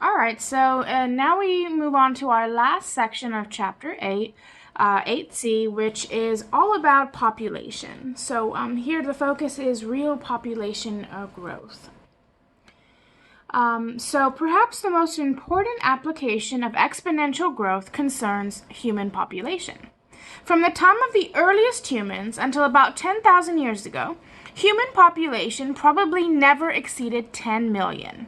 All right, so now we move on to our last section of Chapter 8, 8C, which is all about population. So here the focus is real population growth. So perhaps the most important application of exponential growth concerns human population. From the time of the earliest humans until about 10,000 years ago, human population probably never exceeded 10 million.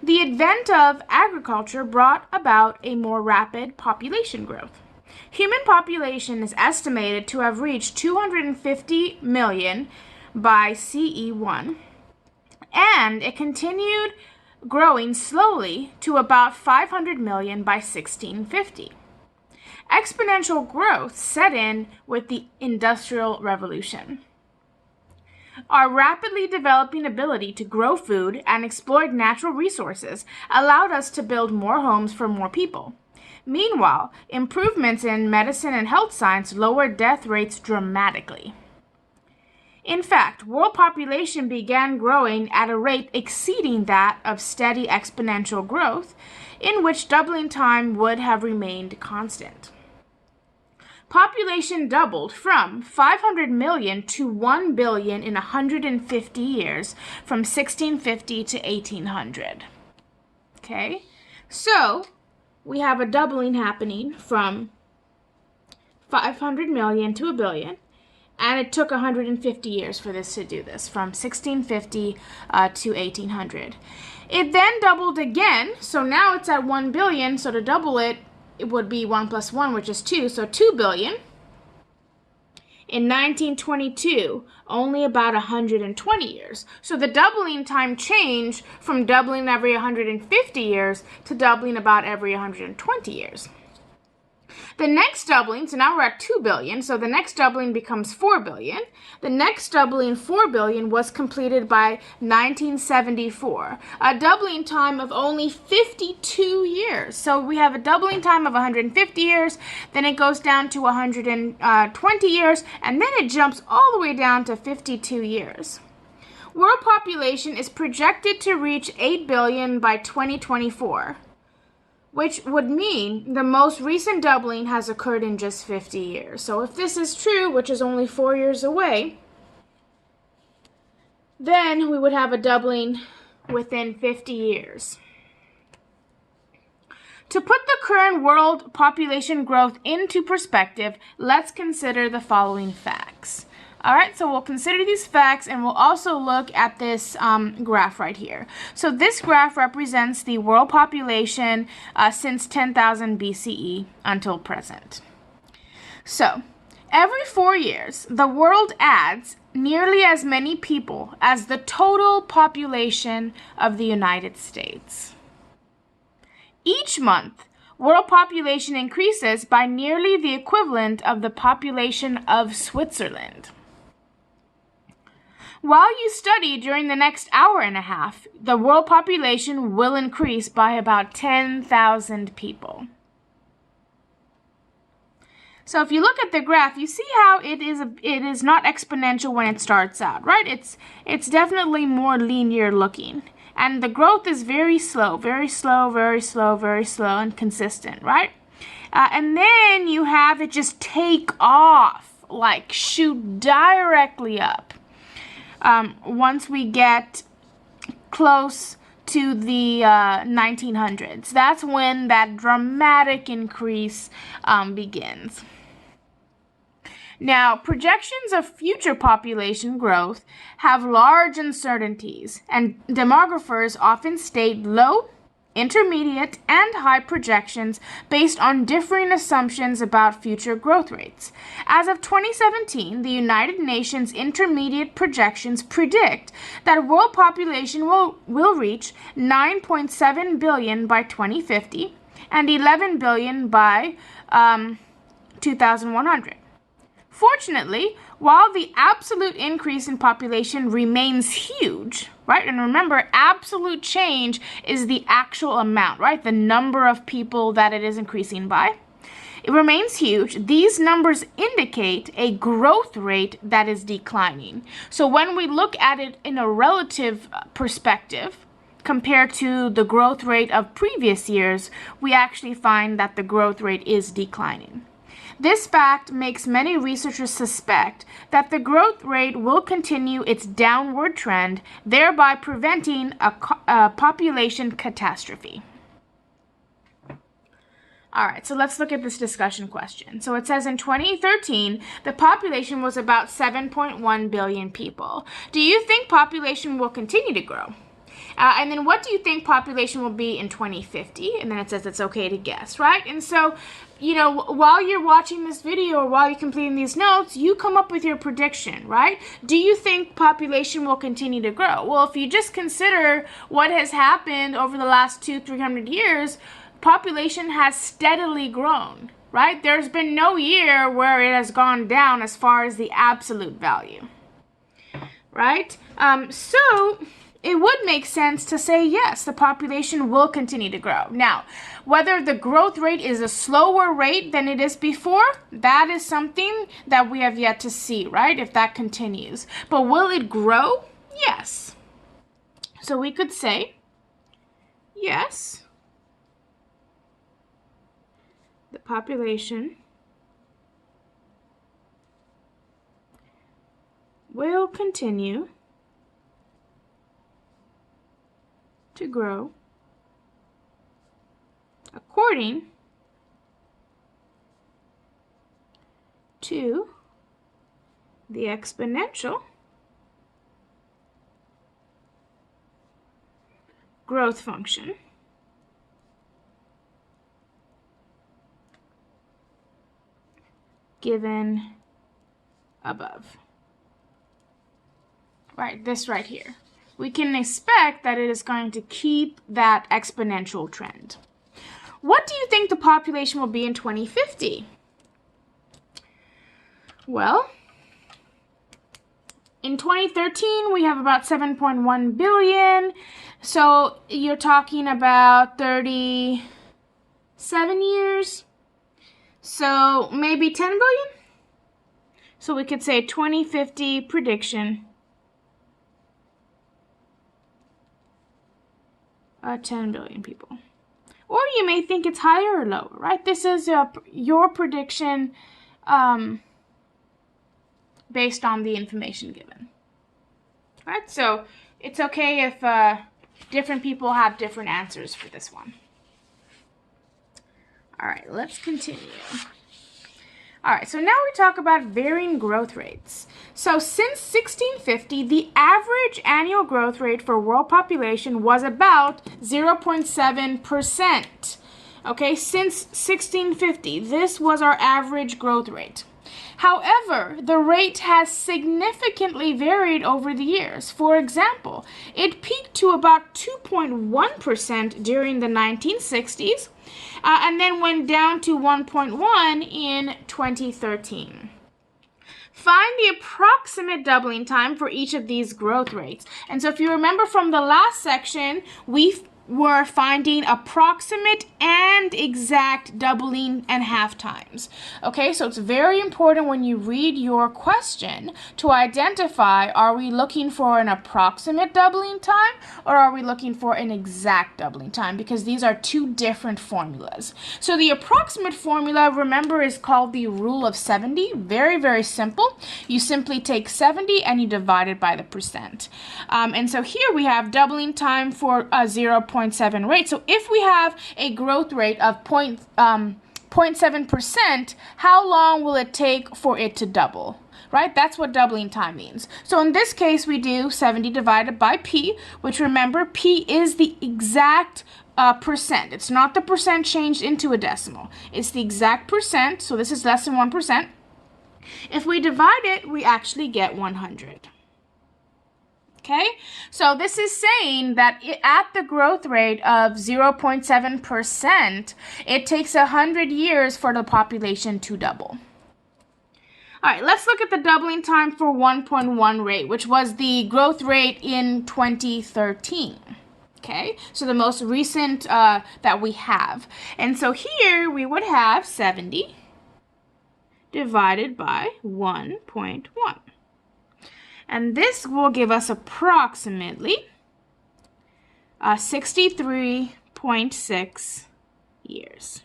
The advent of agriculture brought about a more rapid population growth. Human population is estimated to have reached 250 million by CE 1, and it continued growing slowly to about 500 million by 1650. Exponential growth set in with the Industrial Revolution. Our rapidly developing ability to grow food and exploit natural resources allowed us to build more homes for more people. Meanwhile, improvements in medicine and health science lowered death rates dramatically. In fact, world population began growing at a rate exceeding that of steady exponential growth, in which doubling time would have remained constant. Population doubled from 500 million to 1 billion in 150 years, from 1650 to 1800. Okay, so we have a doubling happening from 500 million to a billion, and it took 150 years for this to do this, from 1650 to 1800. It then doubled again, so now it's at 1 billion, so to double it, it would be 1 plus 1, which is 2, so 2 billion. In 1922, only about 120 years. So the doubling time changed from doubling every 150 years to doubling about every 120 years. The next doubling, so now we're at 2 billion, so the next doubling becomes 4 billion. The next doubling, 4 billion, was completed by 1974, a doubling time of only 52 years. So we have a doubling time of 150 years, then it goes down to 120 years, and then it jumps all the way down to 52 years. World population is projected to reach 8 billion by 2024. Which would mean the most recent doubling has occurred in just 50 years. So if this is true, which is only 4 years away, then we would have a doubling within 50 years. To put the current world population growth into perspective, let's consider the following facts. All right, so we'll consider these facts, and we'll also look at this graph right here. So this graph represents the world population since 10,000 BCE until present. So every 4 years, the world adds nearly as many people as the total population of the United States. Each month, world population increases by nearly the equivalent of the population of Switzerland. While you study during the next hour and a half, the world population will increase by about 10,000 people. So if you look at the graph, you see how it is not exponential when it starts out, right? It's definitely more linear looking. And the growth is very slow, very slow, very slow, very slow, and consistent, right? And then you have it just take off, like shoot directly up. Once we get close to the 1900s. That's when that dramatic increase begins. Now, projections of future population growth have large uncertainties, and demographers often state low, intermediate, and high projections based on differing assumptions about future growth rates. As of 2017, the United Nations intermediate projections predict that world population will reach 9.7 billion by 2050 and 11 billion by 2100. Fortunately, while the absolute increase in population remains huge, right? And remember, absolute change is the actual amount, right? The number of people that it is increasing by. It remains huge. These numbers indicate a growth rate that is declining. So when we look at it in a relative perspective, compared to the growth rate of previous years, we actually find that the growth rate is declining. This fact makes many researchers suspect that the growth rate will continue its downward trend, thereby preventing a population catastrophe. All right, so let's look at this discussion question. So it says in 2013, the population was about 7.1 billion people. Do you think population will continue to grow? And then what do you think population will be in 2050? And then it says it's okay to guess, right? And so, you know, while you're watching this video or while you're completing these notes, you come up with your prediction, right? Do you think population will continue to grow? Well, if you just consider what has happened over the last 200-300 years, population has steadily grown, right? There's been no year where it has gone down as far as the absolute value, right? So it would make sense to say, yes, the population will continue to grow. Now, whether the growth rate is a slower rate than it is before, that is something that we have yet to see, right? If that continues. But will it grow? Yes. So we could say, yes, the population will continue to grow according to the exponential growth function given above. Right, this right here. We can expect that it is going to keep that exponential trend. What do you think the population will be in 2050? Well, in 2013, we have about 7.1 billion. So you're talking about 37 years. So maybe 10 billion? So we could say 2050 prediction. 10 billion people. Or you may think it's higher or lower, right? This is your prediction based on the information given. Right? So it's okay if different people have different answers for this one. All right, let's continue. All right, so now we talk about varying growth rates. So since 1650, the average annual growth rate for world population was about 0.7%. Okay, since 1650, this was our average growth rate. However, the rate has significantly varied over the years. For example, it peaked to about 2.1% during the 1960s, and then went down to 1.1 in 2013. Find the approximate doubling time for each of these growth rates. And so if you remember from the last section, we were finding approximate and exact doubling and half times. Okay, so it's very important when you read your question to identify, are we looking for an approximate doubling time or are we looking for an exact doubling time? Because these are two different formulas. So the approximate formula, remember, is called the rule of 70. Very, very simple. You simply take 70 and you divide it by the percent. And so here we have doubling time for 0.7 rate. So if we have a growth rate of 0.7%, how long will it take for it to double? Right? That's what doubling time means. So in this case, we do 70 divided by p, which, remember, p is the exact percent. It's not the percent changed into a decimal. It's the exact percent. So this is less than 1%. If we divide it, we actually get 100. Okay, so this is saying that at the growth rate of 0.7%, it takes 100 years for the population to double. All right, let's look at the doubling time for 1.1 rate, which was the growth rate in 2013. Okay, so the most recent that we have. And so here we would have 70 divided by 1.1. And this will give us approximately 63.6 years.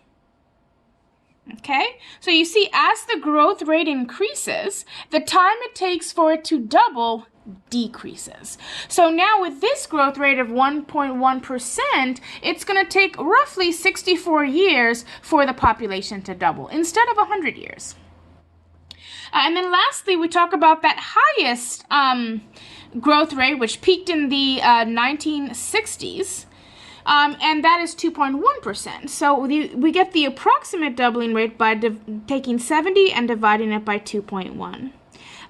Okay, so you see, as the growth rate increases, the time it takes for it to double decreases. So now with this growth rate of 1.1%, it's going to take roughly 64 years for the population to double instead of 100 years. And then lastly, we talk about that highest growth rate, which peaked in the 1960s. And that is 2.1%. So we get the approximate doubling rate by taking 70 and dividing it by 2.1.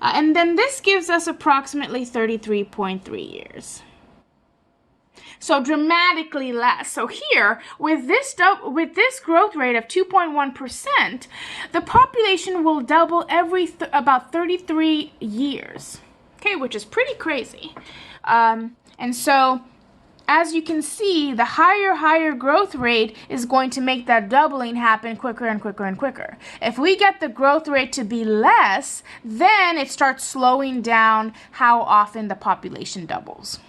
And then this gives us approximately 33.3 years. So dramatically less. So here, with this growth rate of 2.1%, the population will double every about 33 years. Okay, which is pretty crazy. And so, as you can see, the higher growth rate is going to make that doubling happen quicker and quicker and quicker. If we get the growth rate to be less, then it starts slowing down how often the population doubles.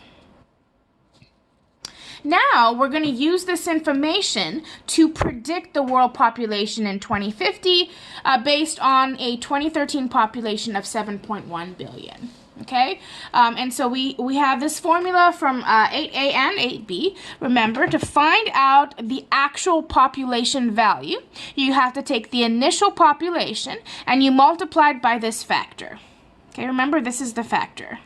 Now, we're going to use this information to predict the world population in 2050 based on a 2013 population of 7.1 billion. Okay, and so we have this formula from 8a and 8b. Remember, to find out the actual population value, you have to take the initial population and you multiply it by this factor. Okay, remember, this is the factor.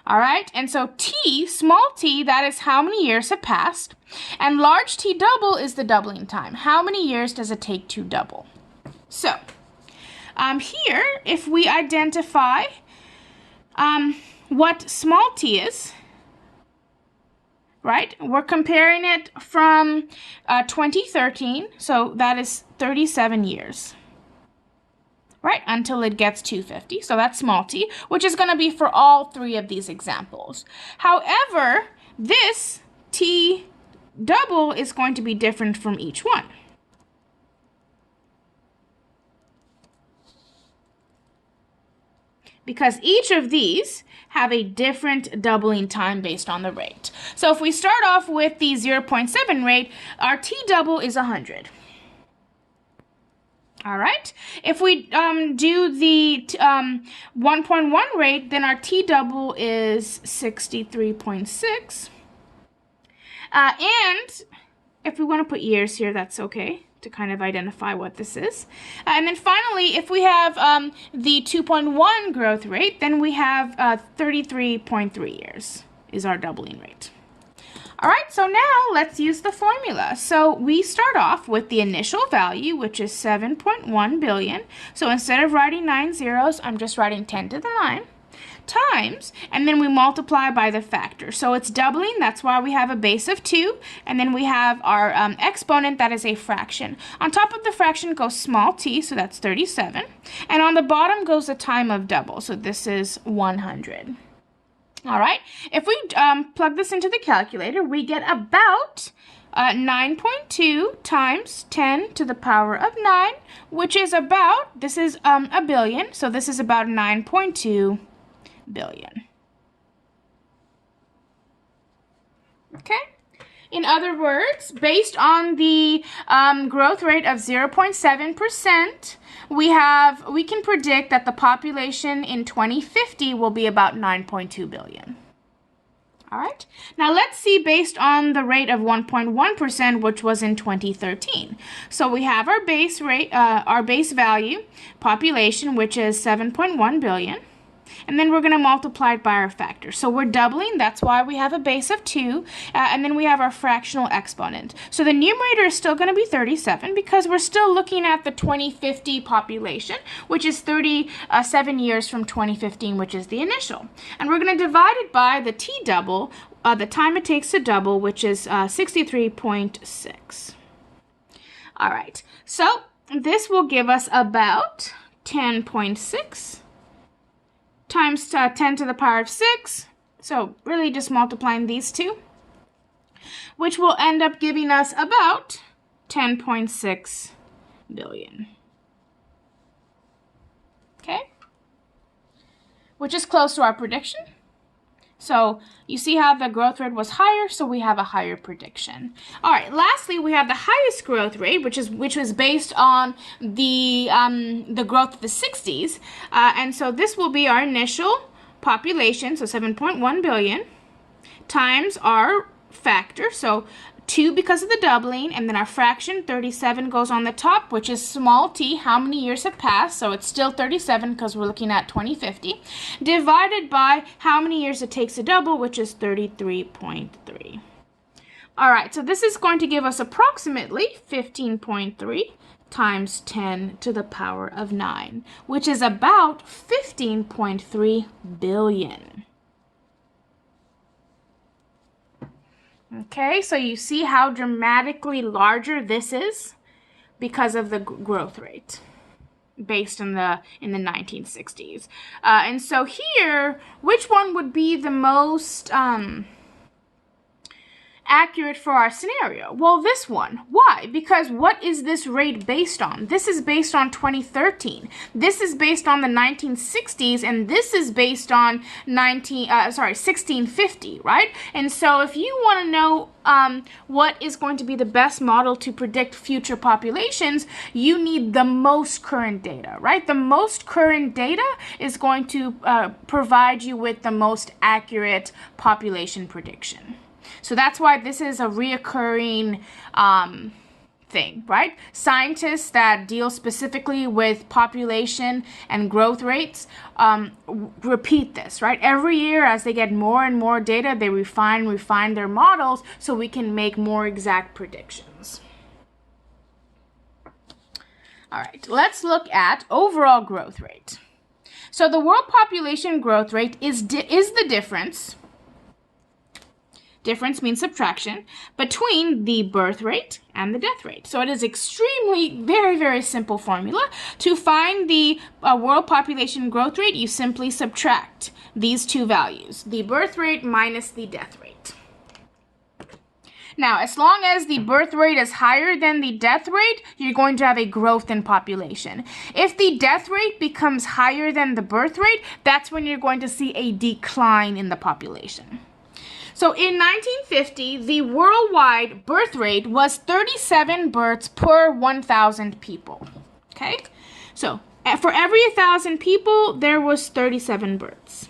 All right, and so t, small t, that is how many years have passed, and large T double is the doubling time. How many years does it take to double? So, here, if we identify what small t is, right, we're comparing it from 2013, so that is 37 years. Right, until it gets 250. So that's small t, which is going to be for all three of these examples. However, this t double is going to be different from each one. Because each of these have a different doubling time based on the rate. So if we start off with the 0.7 rate, our t double is 100. All right, if we do the 1.1 rate, then our t double is 63.6. And if we want to put years here, that's okay, to kind of identify what this is. And then finally, if we have the 2.1 growth rate, then we have 33.3 years is our doubling rate. All right, so now let's use the formula. So we start off with the initial value, which is 7.1 billion. So instead of writing 9 zeros, I'm just writing 10 to the 9, times, and then we multiply by the factor. So it's doubling, that's why we have a base of 2, and then we have our exponent, that is a fraction. On top of the fraction goes small t, so that's 37, and on the bottom goes the time of double, so this is 100. All right, if we plug this into the calculator, we get about 9.2 times 10 to the power of 9, which is about, this is a billion, so this is about 9.2 billion. Okay? In other words, based on the growth rate of 0.7%, we can predict that the population in 2050 will be about 9.2 billion. All right. Now let's see based on the rate of 1.1%, which was in 2013. So we have our base rate, our base value population, which is 7.1 billion. And then we're going to multiply it by our factor. So we're doubling, that's why we have a base of 2, and then we have our fractional exponent. So the numerator is still going to be 37 because we're still looking at the 2050 population, which is 37 years from 2015, which is the initial. And we're going to divide it by the t double, the time it takes to double, which is 63.6. All right, so this will give us about 10.6 times 10 to the power of 6, so really just multiplying these two, which will end up giving us about 10.6 billion. Okay? Which is close to our prediction. So you see how the growth rate was higher, so we have a higher prediction. All right, lastly, we have the highest growth rate, which was based on the growth of the 60s. And so this will be our initial population, so 7.1 billion, times our factor, so 2 because of the doubling, and then our fraction 37 goes on the top, which is small t, how many years have passed, so it's still 37 because we're looking at 2050, divided by how many years it takes to double, which is 33.3. All right, so this is going to give us approximately 15.3 times 10 to the power of 9, which is about 15.3 billion. Okay, so you see how dramatically larger this is because of the growth rate based in the 1960s. And so here, which one would be the most accurate for our scenario? Well, this one. Why? Because what is this rate based on? This is based on 2013. This is based on the 1960s, and this is based on 1650, right? And so if you want to know what is going to be the best model to predict future populations, you need the most current data, right? The most current data is going to provide you with the most accurate population prediction. So that's why this is a reoccurring thing, right? Scientists that deal specifically with population and growth rates repeat this, right? Every year as they get more and more data, they refine their models so we can make more exact predictions. All right, let's look at overall growth rate. So the world population growth rate is the difference means subtraction, between the birth rate and the death rate. So it is extremely, very, very simple formula. To find the world population growth rate, you simply subtract these two values, the birth rate minus the death rate. Now, as long as the birth rate is higher than the death rate, you're going to have a growth in population. If the death rate becomes higher than the birth rate, that's when you're going to see a decline in the population. So in 1950, the worldwide birth rate was 37 births per 1,000 people. Okay? So for every 1,000 people, there was 37 births.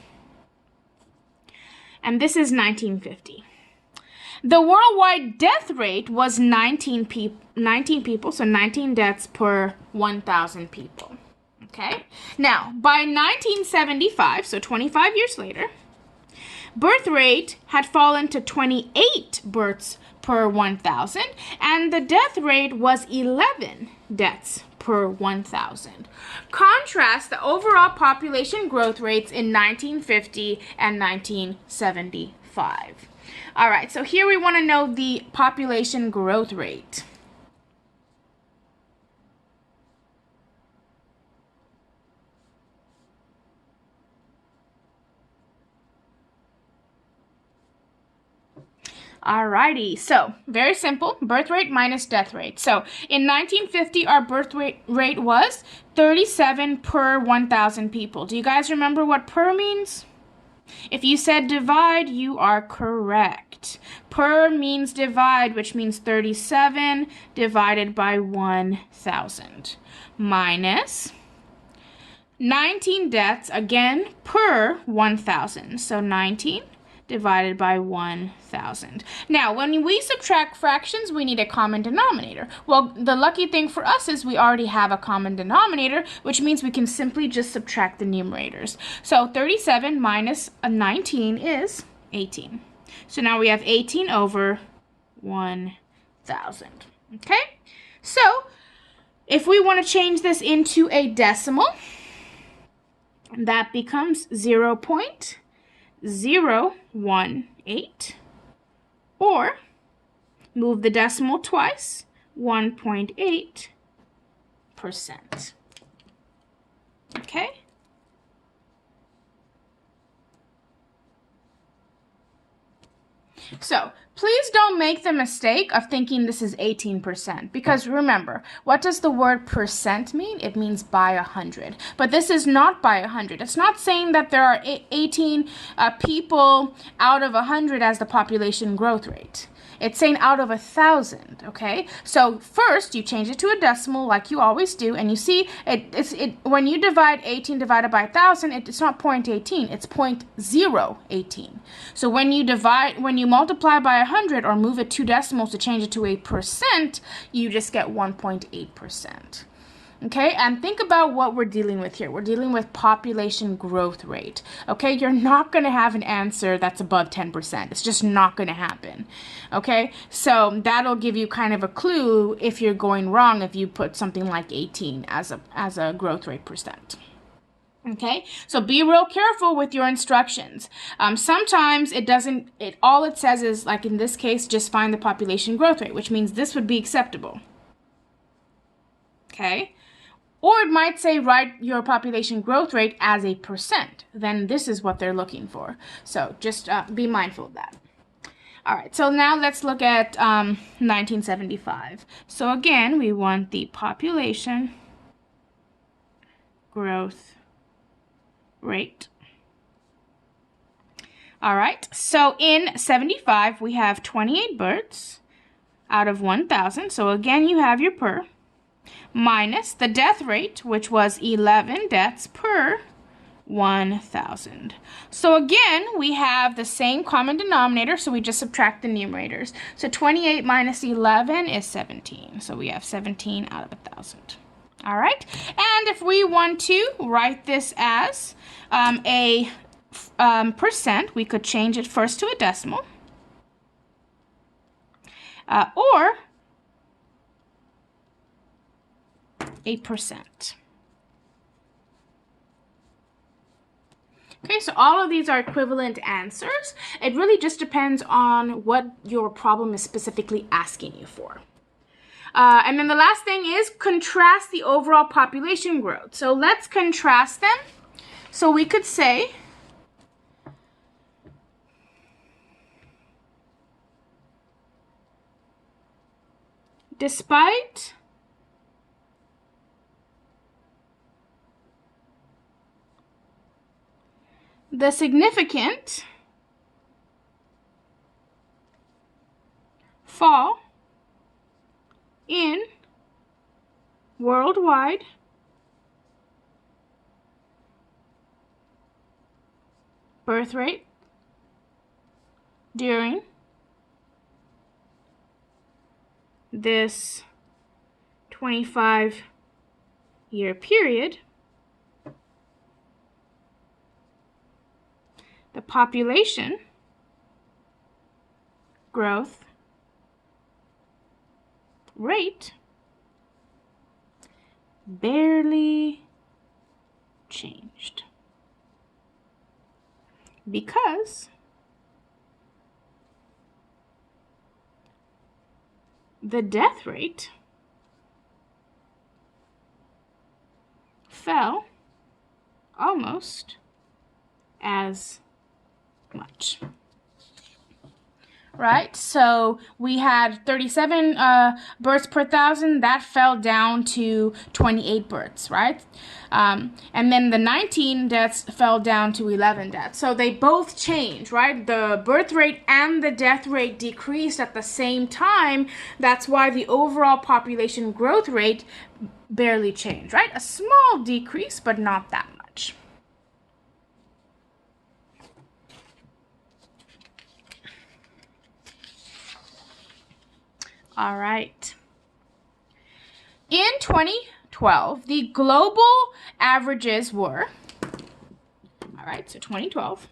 And this is 1950. The worldwide death rate was 19 people, so 19 deaths per 1,000 people. Okay? Now, by 1975, so 25 years later, birth rate had fallen to 28 births per 1,000, and the death rate was 11 deaths per 1,000. Contrast the overall population growth rates in 1950 and 1975. All right, so here we want to know the population growth rate. Alrighty, so very simple, birth rate minus death rate. So in 1950, our birth rate was 37 per 1,000 people. Do you guys remember what per means? If you said divide, you are correct. Per means divide, which means 37 divided by 1,000 minus 19 deaths, again, per 1,000. So 19 divided by 1,000. Now, when we subtract fractions, we need a common denominator. Well, the lucky thing for us is we already have a common denominator, which means we can simply just subtract the numerators. So 37 minus 19 is 18. So now we have 18 over 1,000. Okay? So if we want to change this into a decimal, that becomes 0.018, or move the decimal twice, 1.8%. Okay? So please don't make the mistake of thinking this is 18%, because remember, what does the word percent mean? It means by 100. But this is not by 100. It's not saying that there are 18 people out of 100 as the population growth rate. It's saying out of 1,000, okay? So first, you change it to a decimal like you always do, and you see when you divide 18 divided by 1,000, it's not 0.18, it's 0.018. So when you multiply by 100 or move it 2 decimals to change it to a percent, you just get 1.8%. Okay, and think about what we're dealing with here. We're dealing with population growth rate. Okay, you're not going to have an answer that's above 10%. It's just not going to happen. Okay, so that'll give you kind of a clue if you're going wrong if you put something like 18 as a growth rate percent. Okay, so be real careful with your instructions. Sometimes all it says is, like in this case, just find the population growth rate, which means this would be acceptable. Okay. Or it might say write your population growth rate as a percent. Then this is what they're looking for. So just be mindful of that. All right, so now let's look at 1975. So again, we want the population growth rate. All right, so in 75, we have 28 births out of 1,000. So again, you have your per, minus the death rate, which was 11 deaths per 1,000. So again, we have the same common denominator, so we just subtract the numerators. So 28 minus 11 is 17. So we have 17 out of 1,000. All right, and if we want to write this as a percent, we could change it first to a decimal, or a percent. Okay, so all of these are equivalent answers. It really just depends on what your problem is specifically asking you for. And then the last thing is contrast the overall population growth. So let's contrast them. So we could say despite the significant fall in worldwide birth rate during this 25-year period, the population growth rate barely changed because the death rate fell almost as much. Right, so we had 37 births per 1,000. That fell down to 28 births, right? And then the 19 deaths fell down to 11 deaths. So they both changed, right? The birth rate and the death rate decreased at the same time. That's why the overall population growth rate barely changed, right? A small decrease, but not that much. All right. In 2012, the global averages were, all right, so 2012,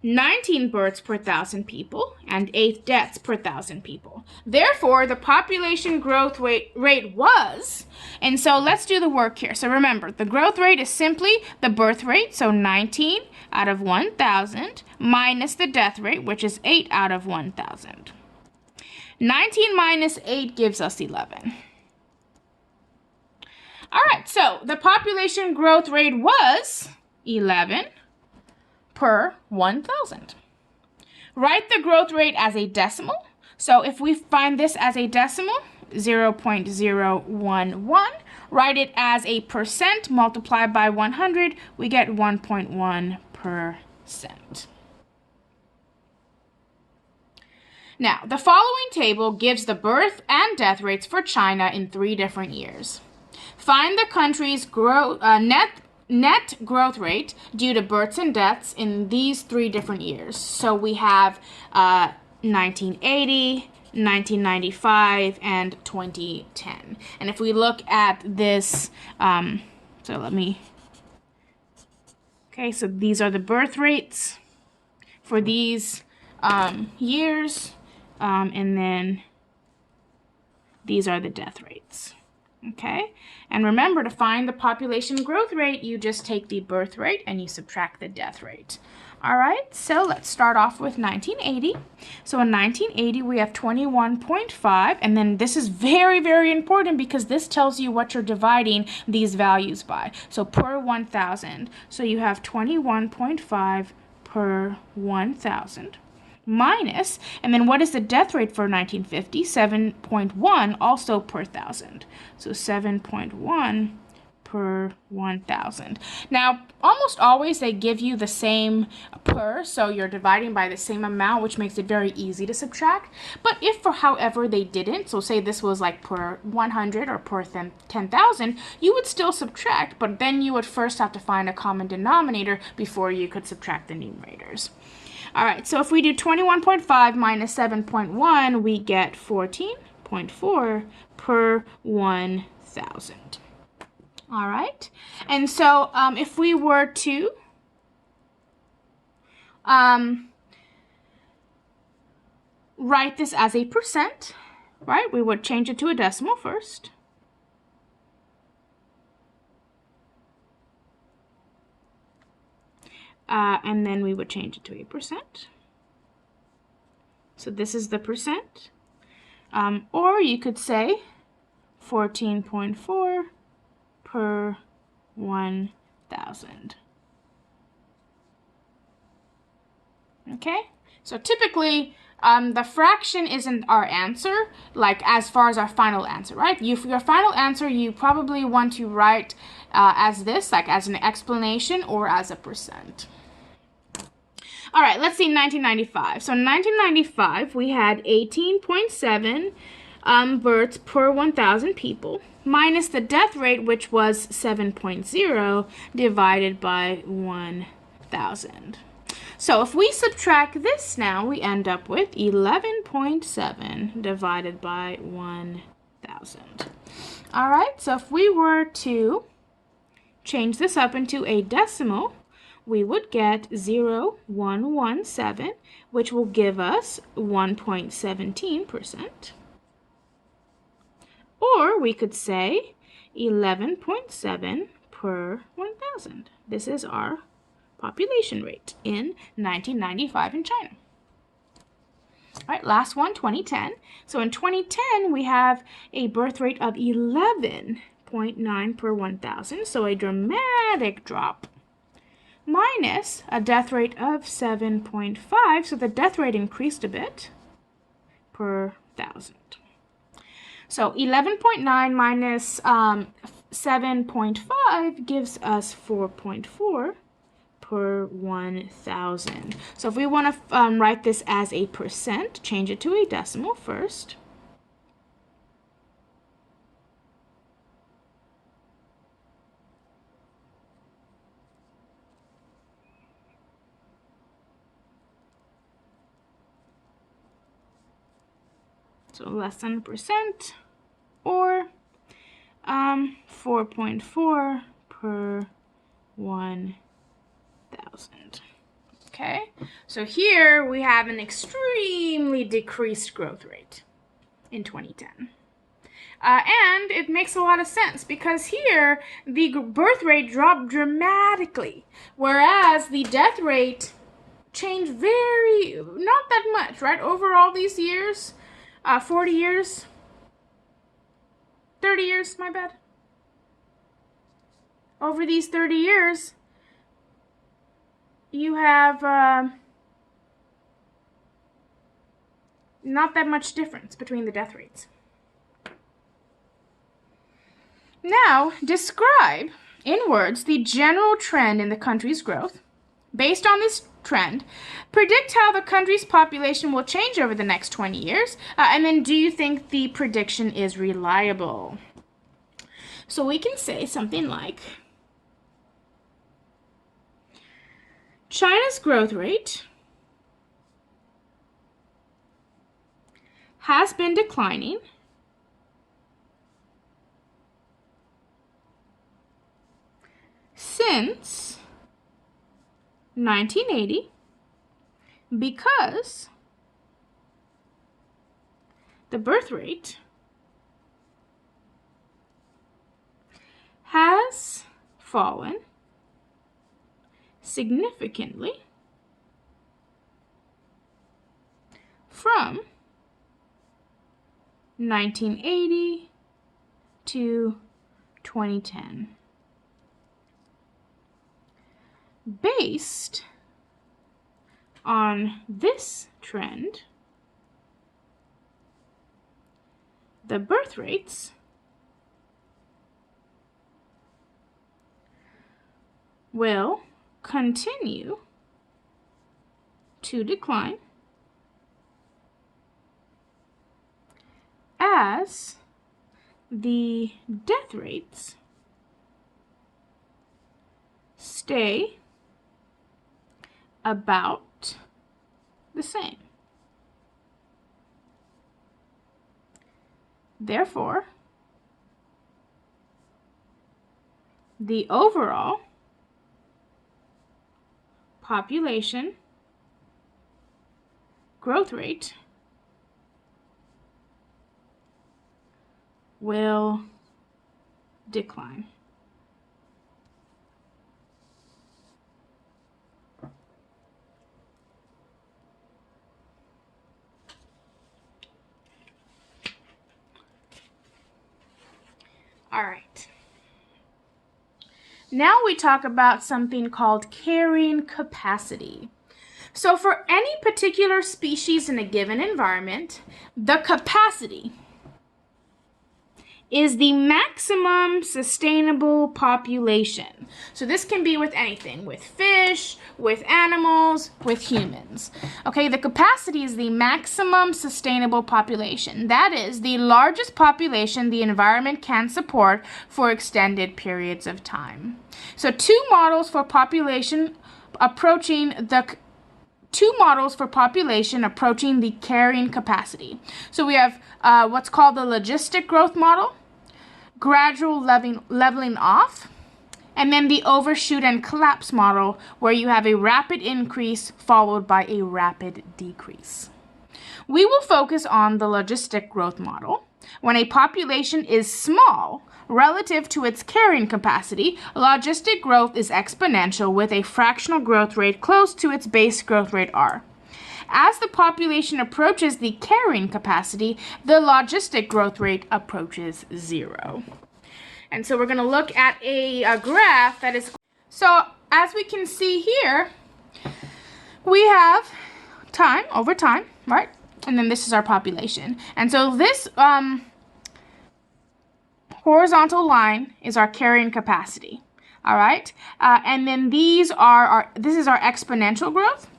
19 births per 1,000 people and 8 deaths per 1,000 people. Therefore, the population growth rate was, and so let's do the work here. So remember, the growth rate is simply the birth rate, so 19 out of 1,000, minus the death rate, which is 8 out of 1,000. 19 minus 8 gives us 11. All right, so the population growth rate was 11 per 1,000. Write the growth rate as a decimal. So if we find this as a decimal, 0.011, write it as a percent, multiplied by 100, we get 1.1%. Now, the following table gives the birth and death rates for China in 3 different years. Find the country's net growth rate due to births and deaths in these 3 different years. So we have 1980, 1995, and 2010. And if we look at this, so these are the birth rates for these years, and then these are the death rates. Okay, and remember, to find the population growth rate, you just take the birth rate and you subtract the death rate. All right, so let's start off with 1980. So in 1980, we have 21.5, and then this is very, very important because this tells you what you're dividing these values by. So per 1,000, so you have 21.5 per 1,000. Minus, and then what is the death rate for 1950? 7.1, also per 1,000. So 7.1 per 1,000. Now, almost always they give you the same per, so you're dividing by the same amount, which makes it very easy to subtract. But if, for however, they didn't, so say this was like per 100 or per 10,000, you would still subtract, but then you would first have to find a common denominator before you could subtract the numerators. All right, so if we do 21.5 minus 7.1, we get 14.4 per 1,000. All right, and so if we were to write this as a percent, right, we would change it to a decimal first. And then we would change it to a percent. So this is the percent. Or you could say 14.4 per 1,000. Okay? So typically, the fraction isn't our answer, like as far as our final answer, right? For your final answer, you probably want to write as this, like as an explanation or as a percent. All right, let's see 1995. So in 1995, we had 18.7 births per 1,000 people, minus the death rate, which was 7.0, divided by 1,000. So if we subtract this now, we end up with 11.7 divided by 1,000. All right, so if we were to change this up into a decimal, we would get 0.117, which will give us 1.17%. Or we could say 11.7 per 1,000. This is our population rate in 1995 in China. All right, last one, 2010. So in 2010, we have a birth rate of 11.9 per 1,000, so a dramatic drop, minus a death rate of 7.5, so the death rate increased a bit per 1,000. So 11.9 minus 7.5 gives us 4.4 per 1,000. So if we want to write this as a percent, change it to a decimal first. So less than a percent, or 4.4 per 1,000. Okay, so here we have an extremely decreased growth rate in 2010. And it makes a lot of sense because here the birth rate dropped dramatically, whereas the death rate changed not that much, right? Over all these years, 40 years, 30 years, my bad. Over these 30 years, you have Not that much difference between the death rates. Now, describe in words the general trend in the country's growth. Based on this trend, predict how the country's population will change over the next 20 years, and then do you think the prediction is reliable? So we can say something like, China's growth rate has been declining since 1980 because the birth rate has fallen significantly from 1980 to 2010. Based on this trend, the birth rates will continue to decline as the death rates stay about the same. Therefore, the overall population growth rate will decline. All right. Now we talk about something called carrying capacity. So for any particular species in a given environment, the capacity is the maximum sustainable population. So this can be with anything, with fish, with animals, with humans. Okay, the capacity is the maximum sustainable population. That is the largest population the environment can support for extended periods of time. So two models for population approaching the carrying capacity. So we have what's called the logistic growth model, gradual leveling off, and then the overshoot and collapse model, where you have a rapid increase followed by a rapid decrease. We will focus on the logistic growth model. When a population is small relative to its carrying capacity, logistic growth is exponential with a fractional growth rate close to its base growth rate R. As the population approaches the carrying capacity, the logistic growth rate approaches 0. And so we're going to look at a graph that is... So as we can see here, we have time over time, right? And then this is our population. And so this horizontal line is our carrying capacity, all right? And then this is our exponential growth.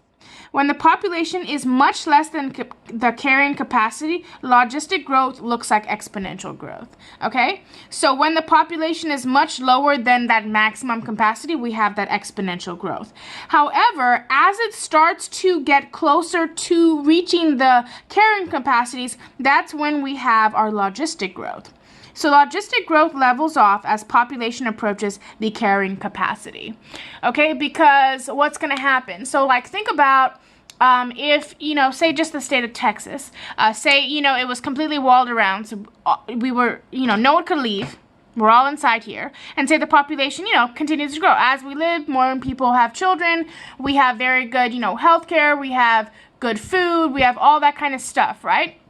When the population is much less than the carrying capacity, logistic growth looks like exponential growth, okay? So when the population is much lower than that maximum capacity, we have that exponential growth. However, as it starts to get closer to reaching the carrying capacities, that's when we have our logistic growth. So logistic growth levels off as population approaches the carrying capacity, okay? Because what's going to happen? So like think about if, say just the state of Texas, say, it was completely walled around. So we were, no one could leave. We're all inside here. And say the population, continues to grow. As we live, more people have children. We have very good, healthcare. We have good food. We have all that kind of stuff, right?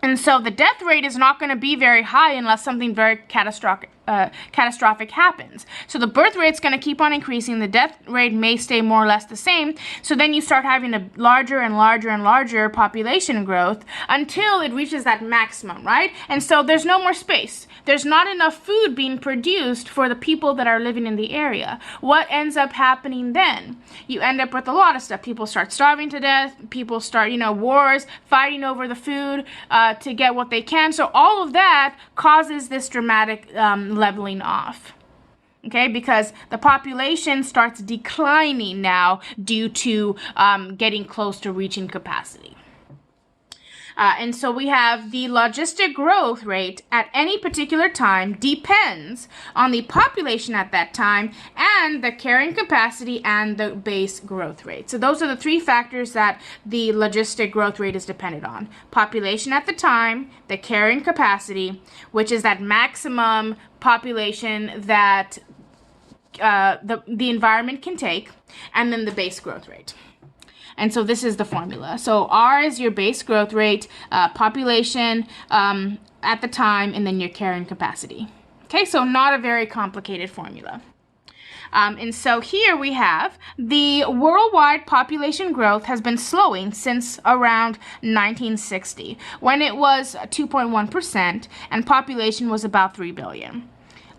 And so the death rate is not going to be very high unless something very catastrophic catastrophic happens. So the birth rate's going to keep on increasing. The death rate may stay more or less the same. So then you start having a larger and larger and larger population growth until it reaches that maximum, right? And so there's no more space. There's not enough food being produced for the people that are living in the area. What ends up happening then? You end up with a lot of stuff. People start starving to death. People start, wars, fighting over the food to get what they can. So all of that causes this dramatic leveling off. Okay, because the population starts declining now due to getting close to reaching capacity. And so we have the logistic growth rate at any particular time depends on the population at that time and the carrying capacity and the base growth rate. So those are the three factors that the logistic growth rate is dependent on. Population at the time, the carrying capacity, which is that maximum population that the environment can take, and then the base growth rate. And so this is the formula. So R is your base growth rate, population at the time, and then your carrying capacity. Okay, so not a very complicated formula. And so here we have the worldwide population growth has been slowing since around 1960, when it was 2.1% and population was about 3 billion.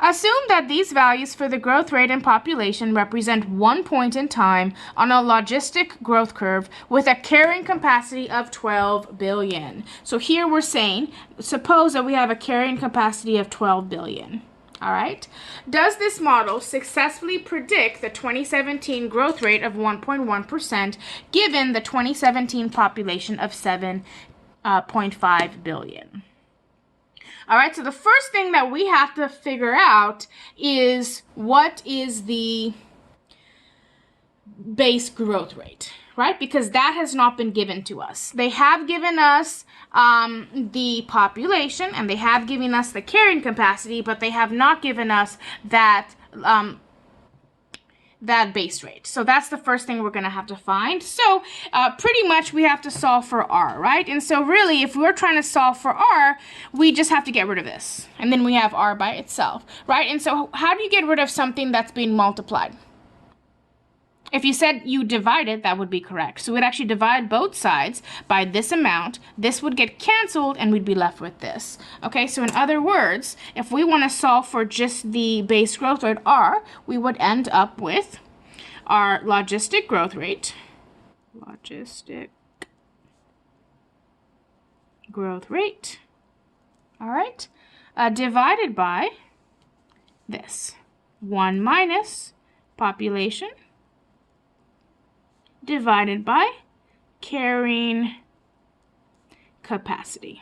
Assume that these values for the growth rate and population represent one point in time on a logistic growth curve with a carrying capacity of 12 billion. So here we're saying, suppose that we have a carrying capacity of 12 billion. All right. Does this model successfully predict the 2017 growth rate of 1.1% given the 2017 population of 7.5 billion? All right, so the first thing that we have to figure out is what is the base growth rate, right? Because that has not been given to us. They have given us the population and they have given us the carrying capacity, but they have not given us that base rate. So that's the first thing we're going to have to find. So pretty much we have to solve for R, right? And so really, if we're trying to solve for R, we just have to get rid of this. And then we have R by itself, right? And so how do you get rid of something that's being multiplied? If you said you divide it, that would be correct. So we'd actually divide both sides by this amount. This would get canceled and we'd be left with this. Okay, so in other words, if we want to solve for just the base growth rate R, we would end up with our logistic growth rate. Logistic growth rate. All right, divided by this. 1 minus population divided by carrying capacity.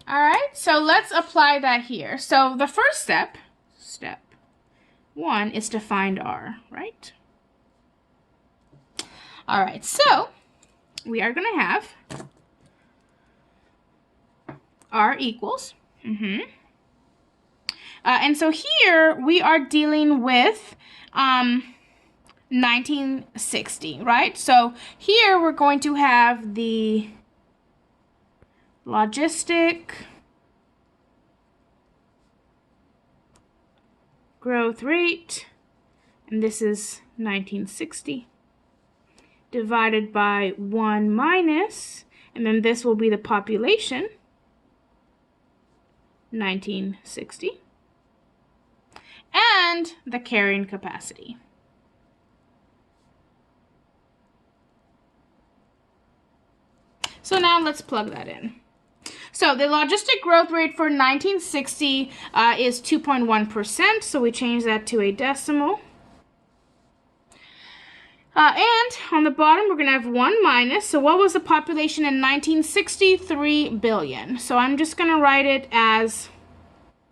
All right, so let's apply that here. So the first step 1, is to find R, right? All right, so we are going to have R equals, and so here we are dealing with 1960, right? So here we're going to have the logistic growth rate, and this is 1960, divided by 1 minus, and then this will be the population, 1960. And the carrying capacity. So now let's plug that in. So the logistic growth rate for 1960 is 2.1%, so we change that to a decimal. And on the bottom, we're going to have 1 minus. So what was the population in 1960? 3 billion. So I'm just going to write it as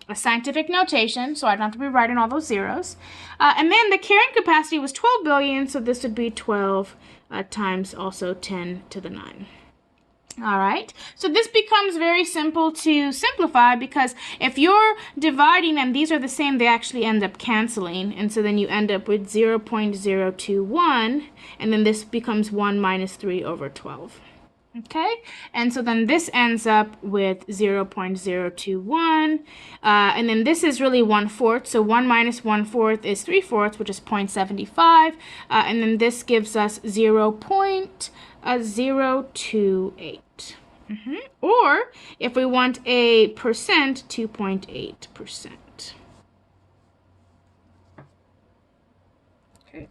a scientific notation, so I don't have to be writing all those zeros. And then the carrying capacity was 12 billion, so this would be 12 times also 10 to the 9. All right, so this becomes very simple to simplify because if you're dividing and these are the same, they actually end up canceling. And so then you end up with 0.021, and then this becomes 1 minus 3 over 12. Okay, and so then this ends up with 0.021, and then this is really 1/4, so 1 minus 1/4 is 3/4, which is 0.75, and then this gives us 0.028. Or if we want a percent, 2.8%. Okay,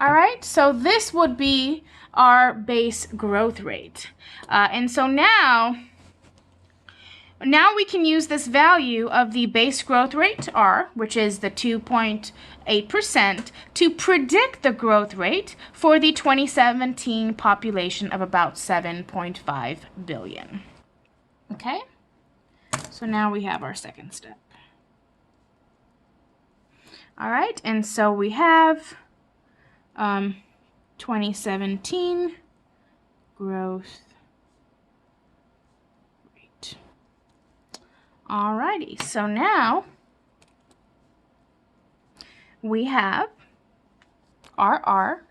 all right, so this would be our base growth rate. And so now we can use this value of the base growth rate, R, which is the 2.8%, to predict the growth rate for the 2017 population of about 7.5 billion. Okay, so now we have our second step. All right, and so we have 2017 growth rate. Alrighty, so now we have RR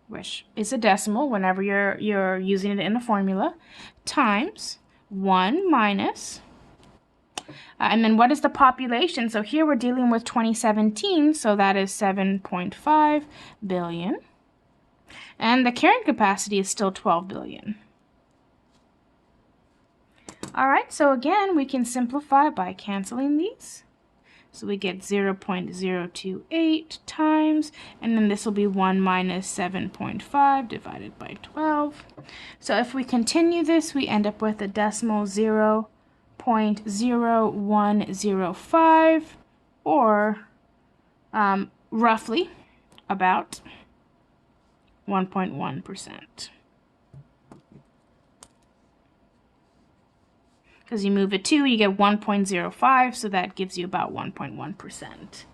which is a decimal whenever you're using it in a formula, times 1 minus and then what is the population? So here we're dealing with 2017, so that is 7.5 billion. And the carrying capacity is still 12 billion. All right, so again, we can simplify by canceling these. So we get 0.028 times, and then this will be 1 minus 7.5 divided by 12. So if we continue this, we end up with a decimal 0.0105, or roughly about 1.1%. Because you move a 2, you get 1.05, so that gives you about 1.1%.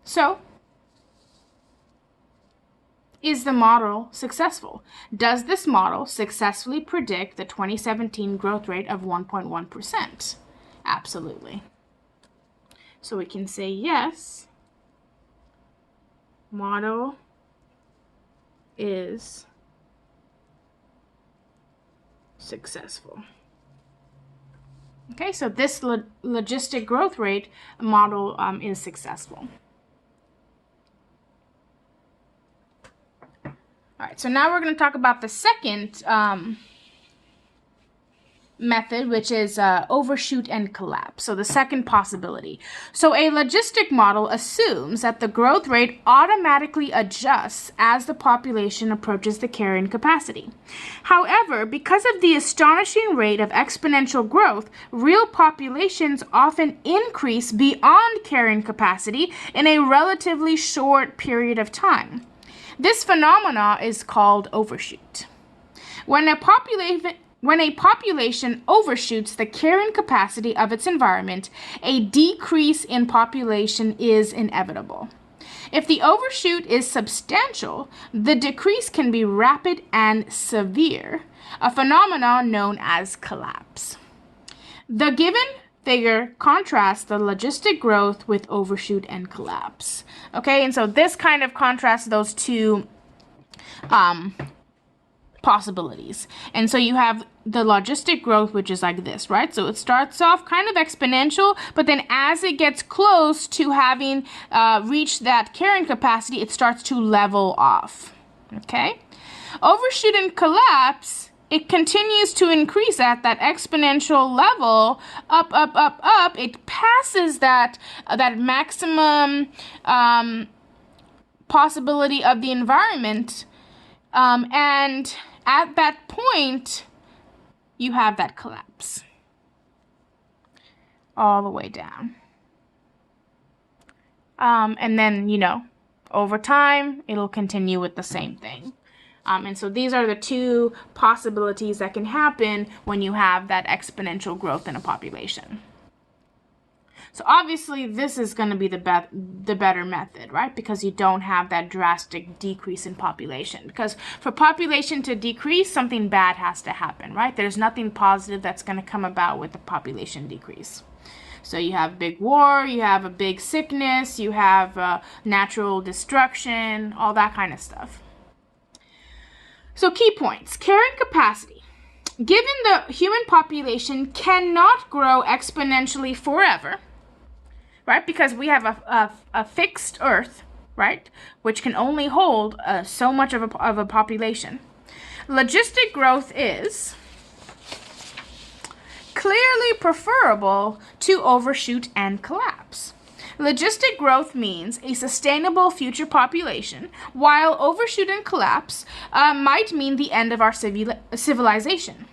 So, is the model successful? Does this model successfully predict the 2017 growth rate of 1.1%? Absolutely. So we can say yes, model is successful. Okay, so this logistic growth rate model is successful. All right, so now we're going to talk about the second method, which is overshoot and collapse. So the second possibility. So a logistic model assumes that the growth rate automatically adjusts as the population approaches the carrying capacity. However, because of the astonishing rate of exponential growth, real populations often increase beyond carrying capacity in a relatively short period of time. This phenomena is called overshoot. When a population overshoots the carrying capacity of its environment, a decrease in population is inevitable. If the overshoot is substantial, the decrease can be rapid and severe, a phenomenon known as collapse. The given figure contrasts the logistic growth with overshoot and collapse. Okay, and so this kind of contrasts those two possibilities. And so you have the logistic growth, which is like this, right? So it starts off kind of exponential, but then as it gets close to having reached that carrying capacity, it starts to level off. Okay? Overshoot and collapse, it continues to increase at that exponential level, up, up, up, up. It passes that maximum possibility of the environment, and at that point, you have that collapse all the way down. And then, over time, it'll continue with the same thing. And so these are the two possibilities that can happen when you have that exponential growth in a population. So obviously, this is going to be the better method, right? Because you don't have that drastic decrease in population. Because for population to decrease, something bad has to happen, right? There's nothing positive that's going to come about with the population decrease. So you have big war, you have a big sickness, you have natural destruction, all that kind of stuff. So key points. Carrying capacity. Given the human population cannot grow exponentially forever, right? Because we have a fixed Earth, right? Which can only hold so much of a population. Logistic growth is clearly preferable to overshoot and collapse. Logistic growth means a sustainable future population, while overshoot and collapse might mean the end of our civilization.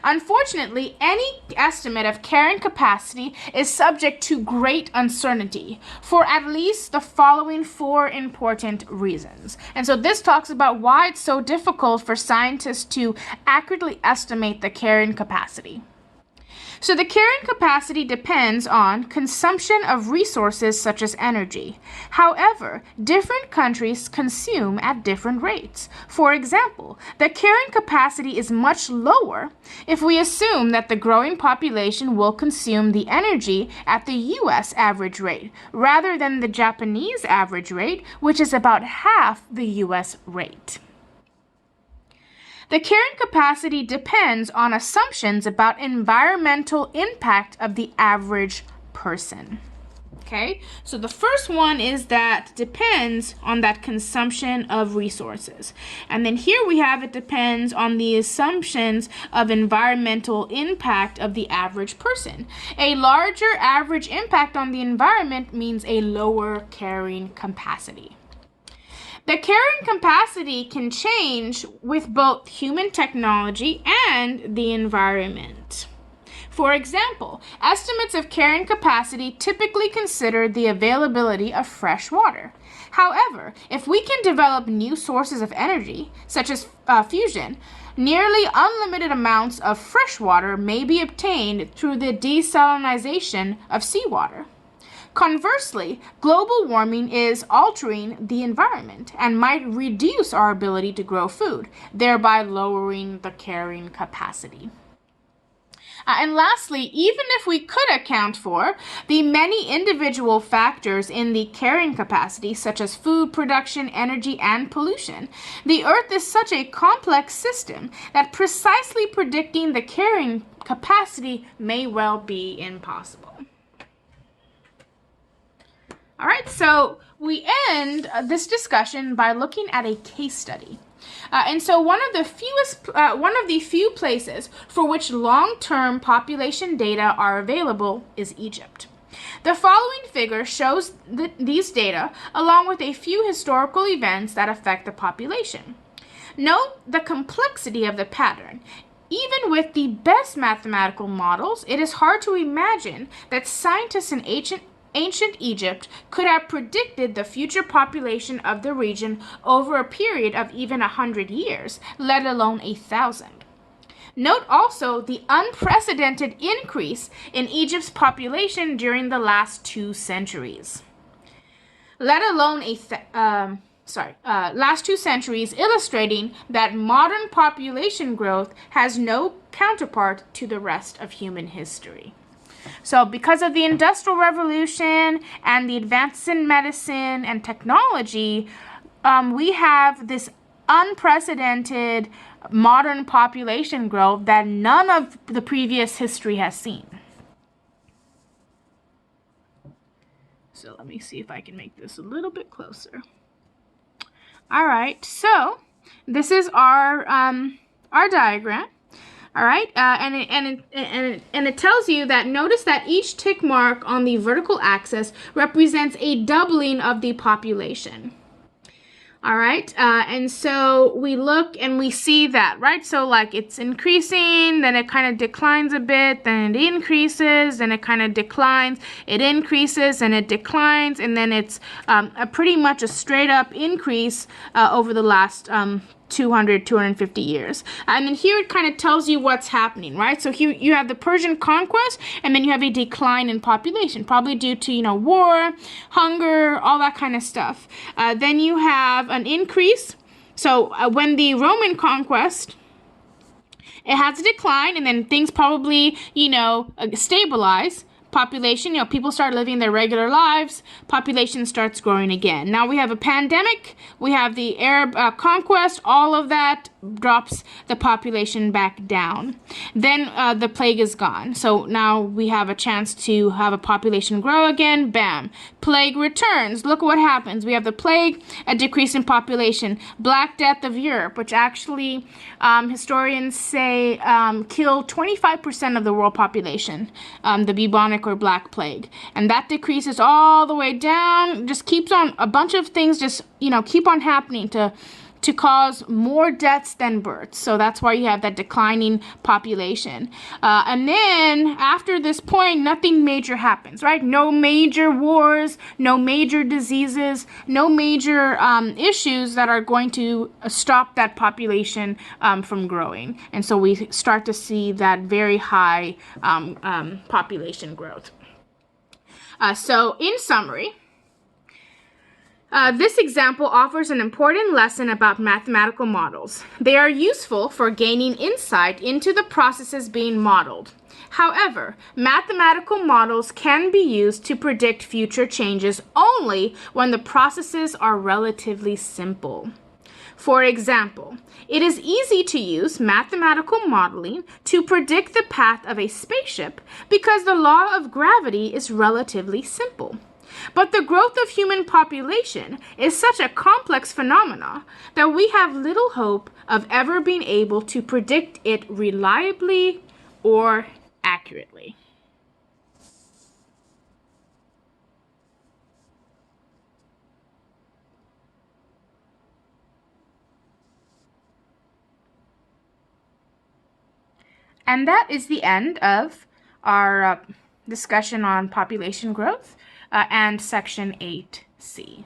Unfortunately, any estimate of carrying capacity is subject to great uncertainty for at least the following 4 important reasons. And so this talks about why it's so difficult for scientists to accurately estimate the carrying capacity. So the carrying capacity depends on consumption of resources such as energy. However, different countries consume at different rates. For example, the carrying capacity is much lower if we assume that the growing population will consume the energy at the US average rate, rather than the Japanese average rate, which is about half the US rate. The carrying capacity depends on assumptions about environmental impact of the average person. Okay, so the first one is that depends on that consumption of resources. And then here we have it depends on the assumptions of environmental impact of the average person. A larger average impact on the environment means a lower carrying capacity. The carrying capacity can change with both human technology and the environment. For example, estimates of carrying capacity typically consider the availability of fresh water. However, if we can develop new sources of energy, such as fusion, nearly unlimited amounts of fresh water may be obtained through the desalinization of seawater. Conversely, global warming is altering the environment and might reduce our ability to grow food, thereby lowering the carrying capacity. And lastly, even if we could account for the many individual factors in the carrying capacity, such as food production, energy, and pollution, the Earth is such a complex system that precisely predicting the carrying capacity may well be impossible. All right, so we end this discussion by looking at a case study. And so one of the few places for which long-term population data are available is Egypt. The following figure shows these data along with a few historical events that affect the population. Note the complexity of the pattern. Even with the best mathematical models, it is hard to imagine that scientists in ancient Egypt could have predicted the future population of the region over a period of even 100 years, let alone 1,000. Note also the unprecedented increase in Egypt's population during the last 2 centuries. Last 2 centuries, illustrating that modern population growth has no counterpart to the rest of human history. So because of the Industrial Revolution and the advances in medicine and technology, we have this unprecedented modern population growth that none of the previous history has seen. So let me see if I can make this a little bit closer. All right, so this is our diagram. All right, and it tells you that notice that each tick mark on the vertical axis represents a doubling of the population. All right, and so we look and we see that, right? So like it's increasing, then it kind of declines a bit, then it increases, then it kind of declines, it increases, and it declines, and then it's pretty much a straight up increase over the last 250 years. And then here it kind of tells you what's happening, right? So here you have the Persian conquest, and then you have a decline in population, probably due to, war, hunger, all that kind of stuff. Then you have an increase. So when the Roman conquest, it has a decline, and then things probably, stabilize. population, people start living their regular lives, population starts growing again. Now we have a pandemic, we have the Arab conquest, all of that drops the population back down. Then the plague is gone. So now we have a chance to have a population grow again. Bam. Plague returns. Look what happens. We have the plague, a decrease in population. Black Death of Europe, which actually historians say killed 25% of the world population, the bubonic or black plague. And that decreases all the way down, just keeps on, a bunch of things just, keep on happening to cause more deaths than births. So that's why you have that declining population. And then after this point, nothing major happens, right? No major wars, no major diseases, no major issues that are going to stop that population from growing. And so we start to see that very high population growth. So in summary, this example offers an important lesson about mathematical models. They are useful for gaining insight into the processes being modeled. However, mathematical models can be used to predict future changes only when the processes are relatively simple. For example, it is easy to use mathematical modeling to predict the path of a spaceship because the law of gravity is relatively simple. But the growth of human population is such a complex phenomenon that we have little hope of ever being able to predict it reliably or accurately. And that is the end of our discussion on population growth and section 8C.